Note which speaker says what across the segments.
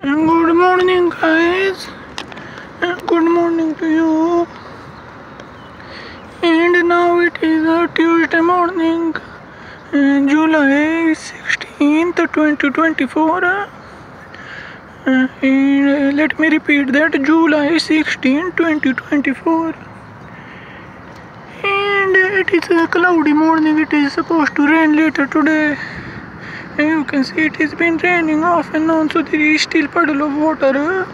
Speaker 1: Good morning, guys. Good morning to you. And now it is a Tuesday morning, July 16th, 2024. And let me repeat that, July 16th, 2024. And it is a cloudy morning. It is supposed to rain later today. You can see it has been raining off and on, so there is still puddle of water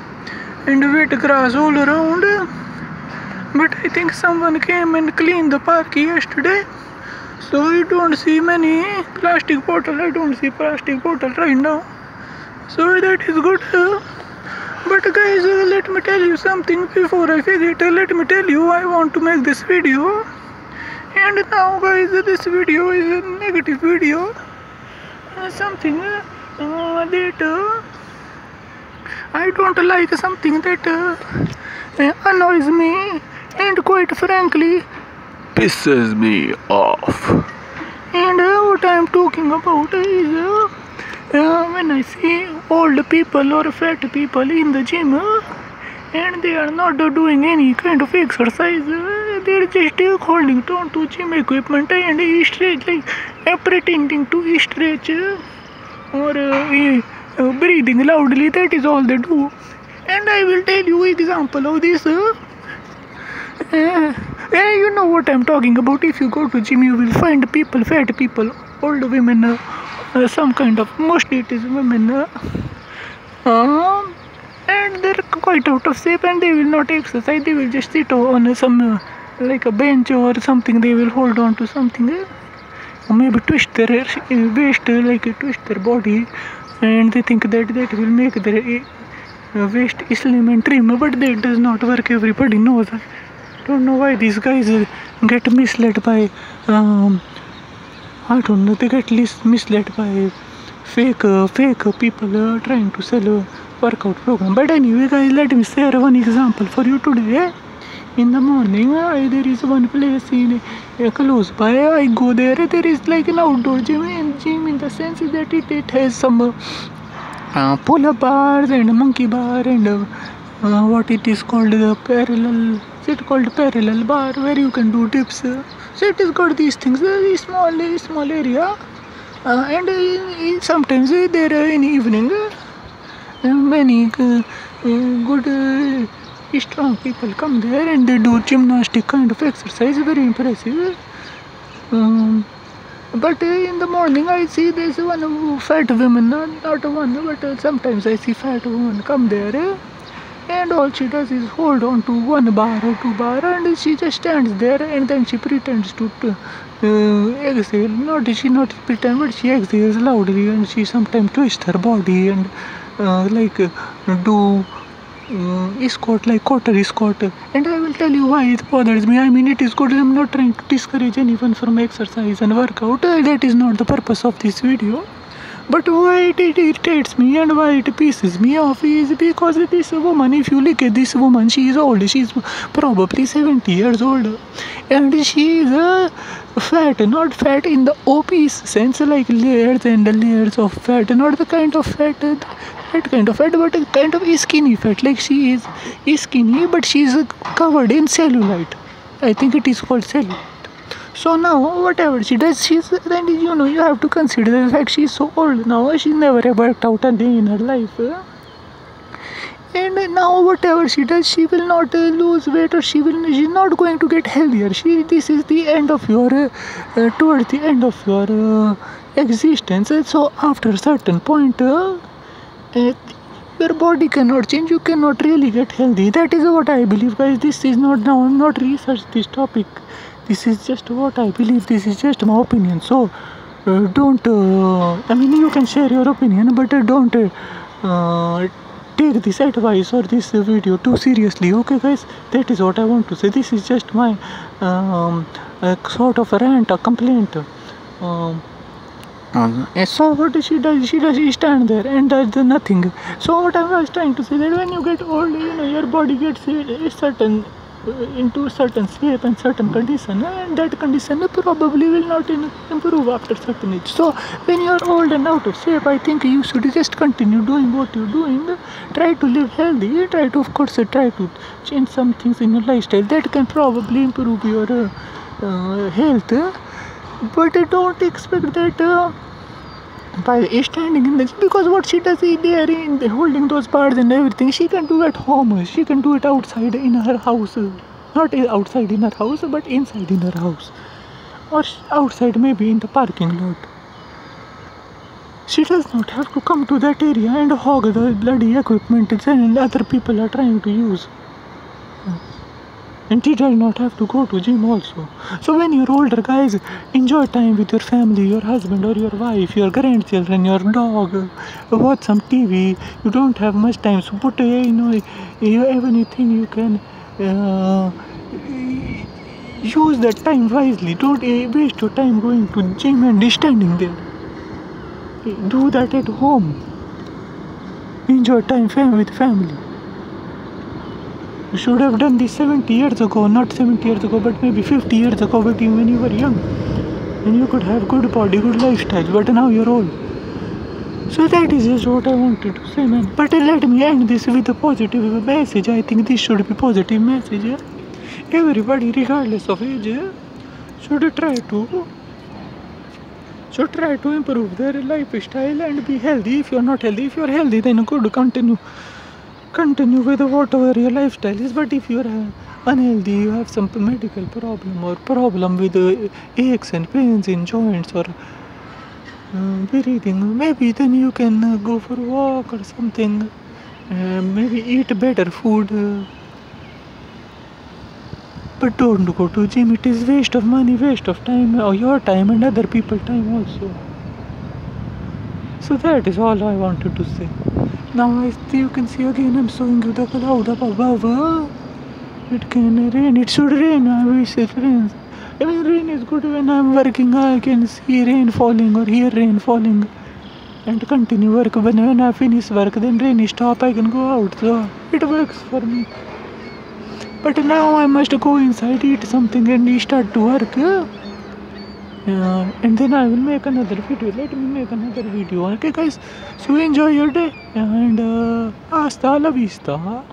Speaker 1: and wet grass all around. But I think someone came and cleaned the park yesterday, so I don't see many plastic bottles. I don't see plastic bottles right now, so that is good. But guys, let me tell you something before I forget. Let me tell you, I want to make this video, and now guys, this video is a negative video. Something that I don't like, something that annoys me and quite frankly pisses me off. And what I am talking about is when I see old people or fat people in the gym and they are not doing any kind of exercise. They are just holding on to gym equipment and stretch, like pretending to stretch or breathing loudly. That is all they do. And I will tell you example of this. You know what I'm talking about. If you go to gym, you will find people, fat people, old women, some kind of, mostly it is women. And they're quite out of shape and they will not exercise. They will just sit on some like a bench or something. They will hold on to something, or maybe twist their waist, like twist their body, and they think that will make their waist slim and trim, but that does not work. Everybody knows. I don't know why these guys get misled by I don't know, they get misled by fake people trying to sell a workout program. But anyway guys, let me share one example for you today. In the morning, there is one place in close by. I go there. There is like an outdoor gym in the sense that it has some pull-up bars and monkey bar and what it is called the parallel. It's called parallel bar where you can do dips. So it has got these things. Very small area, and sometimes there in the evening, many good. Strong people come there and they do gymnastic kind of exercise, very impressive. But in the morning I see there's one fat woman, not one, but sometimes I see fat woman come there, and all she does is hold on to one bar or two bar, and she just stands there and then she pretends to exhale. Not pretend, but she exhales loudly, and she sometimes twists her body and do escort, like quarter escort. And I will tell you why it bothers me. I mean, it is good. I'm not trying to discourage anyone from exercise and workout. That is not the purpose of this video. But why it irritates me and why it pisses me off is because this woman, if you look at this woman, she is old. She is probably 70 years old, and she is fat, not fat in the obese sense, like layers and layers of fat, not the kind of fat, that kind of fat, but a kind of skinny fat. Like she is skinny, but she is covered in cellulite. I think it is called cellulite. So now, whatever she does, then you have to consider the fact she's so old now. She never worked out a day in her life. And now, whatever she does, she will not lose weight, or she's not going to get healthier. This is the end of your, towards the end of your existence. So after a certain point, your body cannot change. You cannot really get healthy. That is what I believe, guys. This is not research this topic. This is just what I believe. This is just my opinion. So don't. I mean, you can share your opinion, but don't take this advice or this video too seriously. Okay, guys. That is what I want to say. This is just my sort of a rant, a complaint. So what she does, she stands there and does nothing. So what I was trying to say, that when you get old, your body gets a certain into certain shape and certain condition, and that condition probably will not improve after certain age. So when you are old and out of shape, I think you should just continue doing what you're doing. Try to live healthy. Try to, of course, try to change some things in your lifestyle that can probably improve your health. But don't expect that by standing in the, because what she does is there in holding those bars and everything, she can do at home, she can do it outside in her house, not outside in her house but inside in her house, or outside maybe in the parking lot. She does not have to come to that area and hog the bloody equipment that other people are trying to use. And she does not have to go to gym also. So when you're older, guys, enjoy time with your family, your husband or your wife, your grandchildren, your dog. Watch some TV. You don't have much time, so put anything you can. Use that time wisely. Don't waste your time going to gym and standing there. Do that at home. Enjoy time with family. You should have done this 70 years ago, not 70 years ago, but maybe 50 years ago when you were young. And you could have good body, good lifestyle, but now you're old. So that is just what I wanted to say, man. But let me end this with a positive message. I think this should be positive message. Everybody, regardless of age, should try to improve their lifestyle and be healthy. If you're not healthy, if you're healthy, then good, continue with whatever your lifestyle is. But if you're unhealthy, you have some medical problem or problem with aches and pains in joints or breathing, maybe then you can go for a walk or something, maybe eat better food, but don't go to gym. It is waste of money, waste of time, or your time and other people's time also. So that is all I wanted to say. Now you can see again, I'm showing you the cloud up above. It can rain, it should rain, I wish it rains. I mean, rain is good when I'm working, I can see rain falling or hear rain falling and continue work. When I finish work, then rain stop, I can go out, so it works for me. But now I must go inside, eat something and start to work. And then I will make another video. Let me make another video. Okay guys, so enjoy your day and hasta la vista.